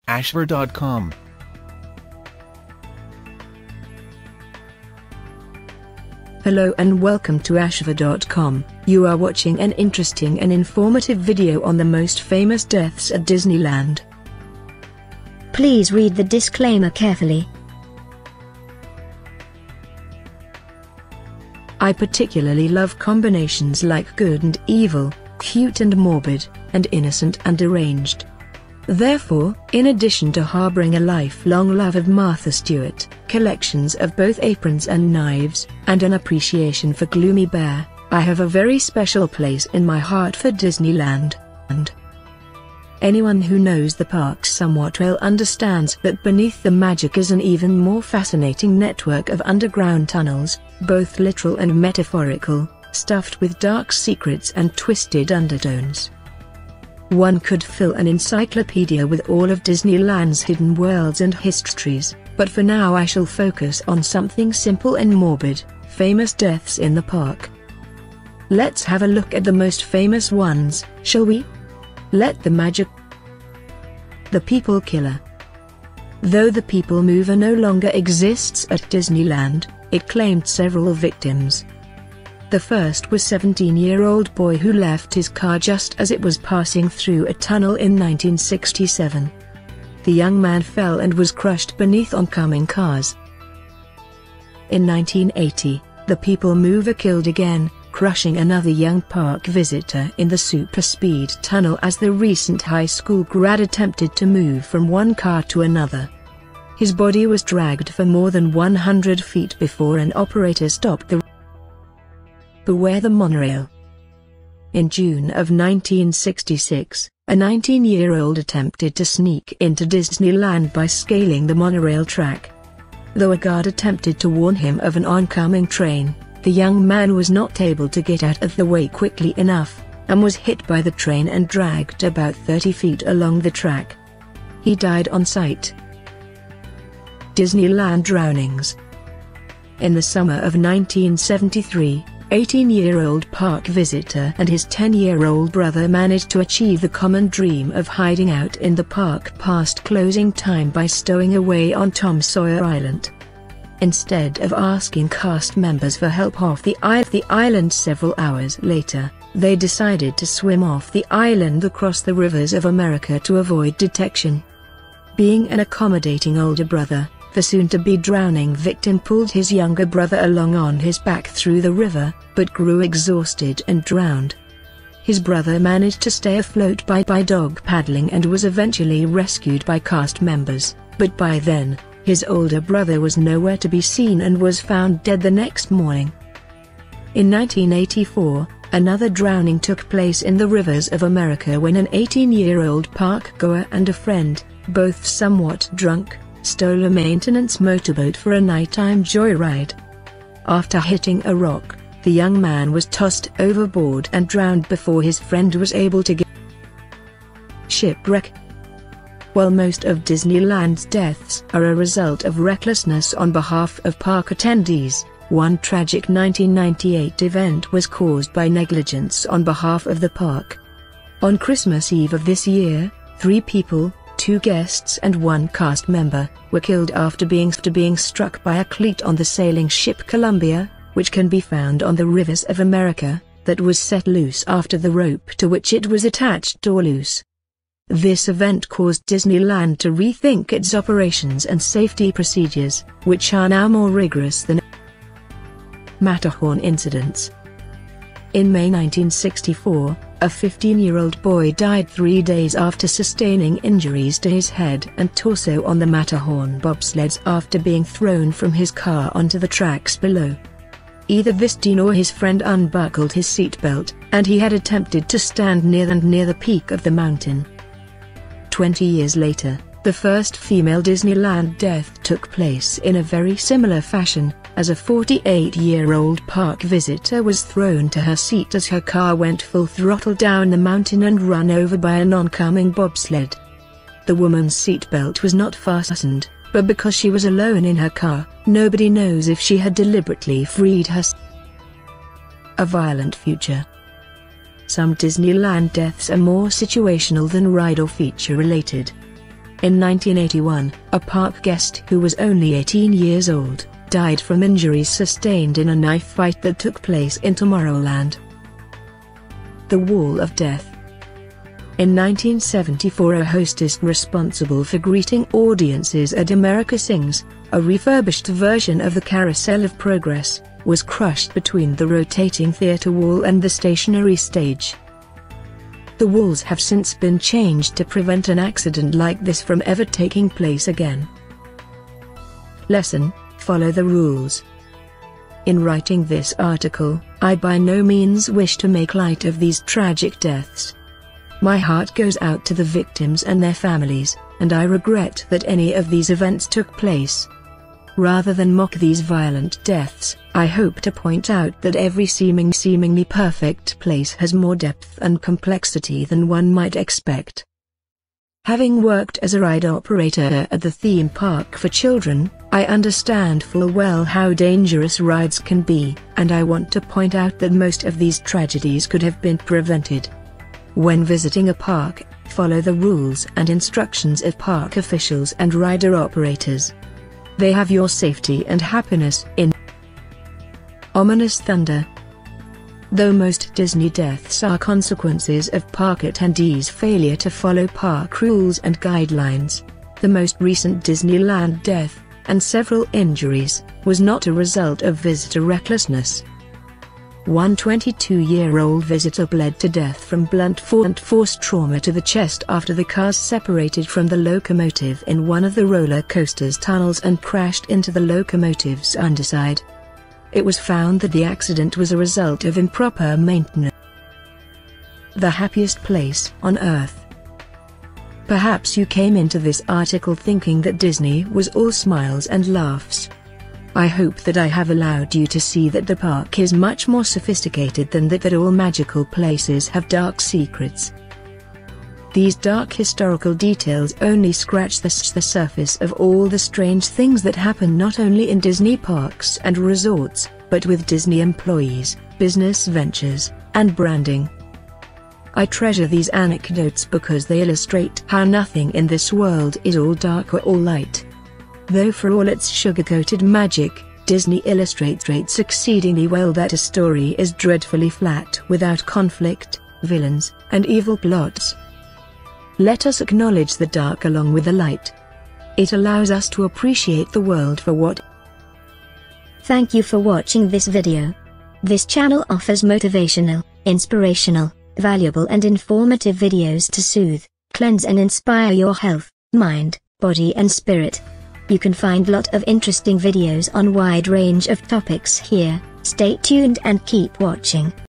ashver.com. Hello and welcome to ashver.com. You are watching an interesting and informative video on the most famous deaths at Disneyland. Please read the disclaimer carefully. I particularly love combinations like good and evil, cute and morbid, and innocent and deranged. Therefore, in addition to harboring a lifelong love of Martha Stewart, collections of both aprons and knives, and an appreciation for Gloomy Bear, I have a very special place in my heart for Disneyland. And anyone who knows the park somewhat well understands that beneath the magic is an even more fascinating network of underground tunnels, both literal and metaphorical, stuffed with dark secrets and twisted undertones. One could fill an encyclopedia with all of Disneyland's hidden worlds and histories, but for now I shall focus on something simple and morbid: famous deaths in the park. Let's have a look at the most famous ones, shall we? Let the magic. The People Killer. Though the People Mover no longer exists at Disneyland, it claimed several victims. The first was a 17-year-old boy who left his car just as it was passing through a tunnel in 1967. The young man fell and was crushed beneath oncoming cars. In 1980, the People Mover killed again, crushing another young park visitor in the super-speed tunnel as the recent high school grad attempted to move from one car to another. His body was dragged for more than 100 feet before an operator stopped the Beware the Monorail. In June of 1966, a 19-year-old attempted to sneak into Disneyland by scaling the monorail track. Though a guard attempted to warn him of an oncoming train, the young man was not able to get out of the way quickly enough, and was hit by the train and dragged about 30 feet along the track. He died on site. Disneyland drownings. In the summer of 1973, 18-year-old park visitor and his 10-year-old brother managed to achieve the common dream of hiding out in the park past closing time by stowing away on Tom Sawyer Island. Instead of asking cast members for help off the island several hours later, they decided to swim off the island across the rivers of America to avoid detection. Being an accommodating older brother, the soon-to-be drowning victim pulled his younger brother along on his back through the river, but grew exhausted and drowned. His brother managed to stay afloat by dog paddling and was eventually rescued by cast members, but by then, his older brother was nowhere to be seen and was found dead the next morning. In 1984, another drowning took place in the rivers of America when an 18-year-old park-goer and a friend, both somewhat drunk, stole a maintenance motorboat for a nighttime joyride. After hitting a rock, the young man was tossed overboard and drowned before his friend was able to get. Shipwreck. While most of Disneyland's deaths are a result of recklessness on behalf of park attendees, one tragic 1998 event was caused by negligence on behalf of the park. On Christmas Eve of this year, 3 people, 2 guests and 1 cast member, were killed after being struck by a cleat on the sailing ship Columbia, which can be found on the rivers of America, that was set loose after the rope to which it was attached tore loose. This event caused Disneyland to rethink its operations and safety procedures, which are now more rigorous than. Matterhorn Incidents. In May 1964, a 15-year-old boy died 3 days after sustaining injuries to his head and torso on the Matterhorn bobsleds after being thrown from his car onto the tracks below. Either Vistine or his friend unbuckled his seatbelt, and he had attempted to stand near the peak of the mountain. 20 years later, the first female Disneyland death took place in a very similar fashion, as a 48-year-old park visitor was thrown to her seat as her car went full throttle down the mountain and run over by an oncoming bobsled. The woman's seatbelt was not fastened, but because she was alone in her car, nobody knows if she had deliberately freed herself. A violent future. Some Disneyland deaths are more situational than ride or feature related. In 1981, a park guest who was only 18 years old died from injuries sustained in a knife fight that took place in Tomorrowland. The Wall of Death. In 1974, a hostess responsible for greeting audiences at America Sings, a refurbished version of the Carousel of Progress, was crushed between the rotating theater wall and the stationary stage. The walls have since been changed to prevent an accident like this from ever taking place again. Lesson: follow the rules. In writing this article, I by no means wish to make light of these tragic deaths. My heart goes out to the victims and their families, and I regret that any of these events took place. Rather than mock these violent deaths, I hope to point out that every seemingly perfect place has more depth and complexity than one might expect. Having worked as a ride operator at the theme park for children, I understand full well how dangerous rides can be, and I want to point out that most of these tragedies could have been prevented. When visiting a park, follow the rules and instructions of park officials and rider operators. They have your safety and happiness in. Ominous thunder. Though most Disney deaths are consequences of park attendees' failure to follow park rules and guidelines, the most recent Disneyland death, and several injuries, was not a result of visitor recklessness. One 22-year-old visitor bled to death from blunt force trauma to the chest after the cars separated from the locomotive in one of the roller coaster's tunnels and crashed into the locomotive's underside. It was found that the accident was a result of improper maintenance. The happiest place on Earth. Perhaps you came into this article thinking that Disney was all smiles and laughs. I hope that I have allowed you to see that the park is much more sophisticated than that all magical places have dark secrets. These dark historical details only scratch the surface of all the strange things that happen not only in Disney parks and resorts, but with Disney employees, business ventures, and branding. I treasure these anecdotes because they illustrate how nothing in this world is all dark or all light. Though for all its sugar-coated magic, Disney illustrates exceedingly well that a story is dreadfully flat without conflict, villains, and evil plots. Let us acknowledge the dark along with the light. It allows us to appreciate the world for what. Thank you for watching this video. This channel offers motivational, inspirational, valuable and informative videos to soothe, cleanse and inspire your health, mind, body and spirit. You can find lot of interesting videos on wide range of topics here. Stay tuned and keep watching.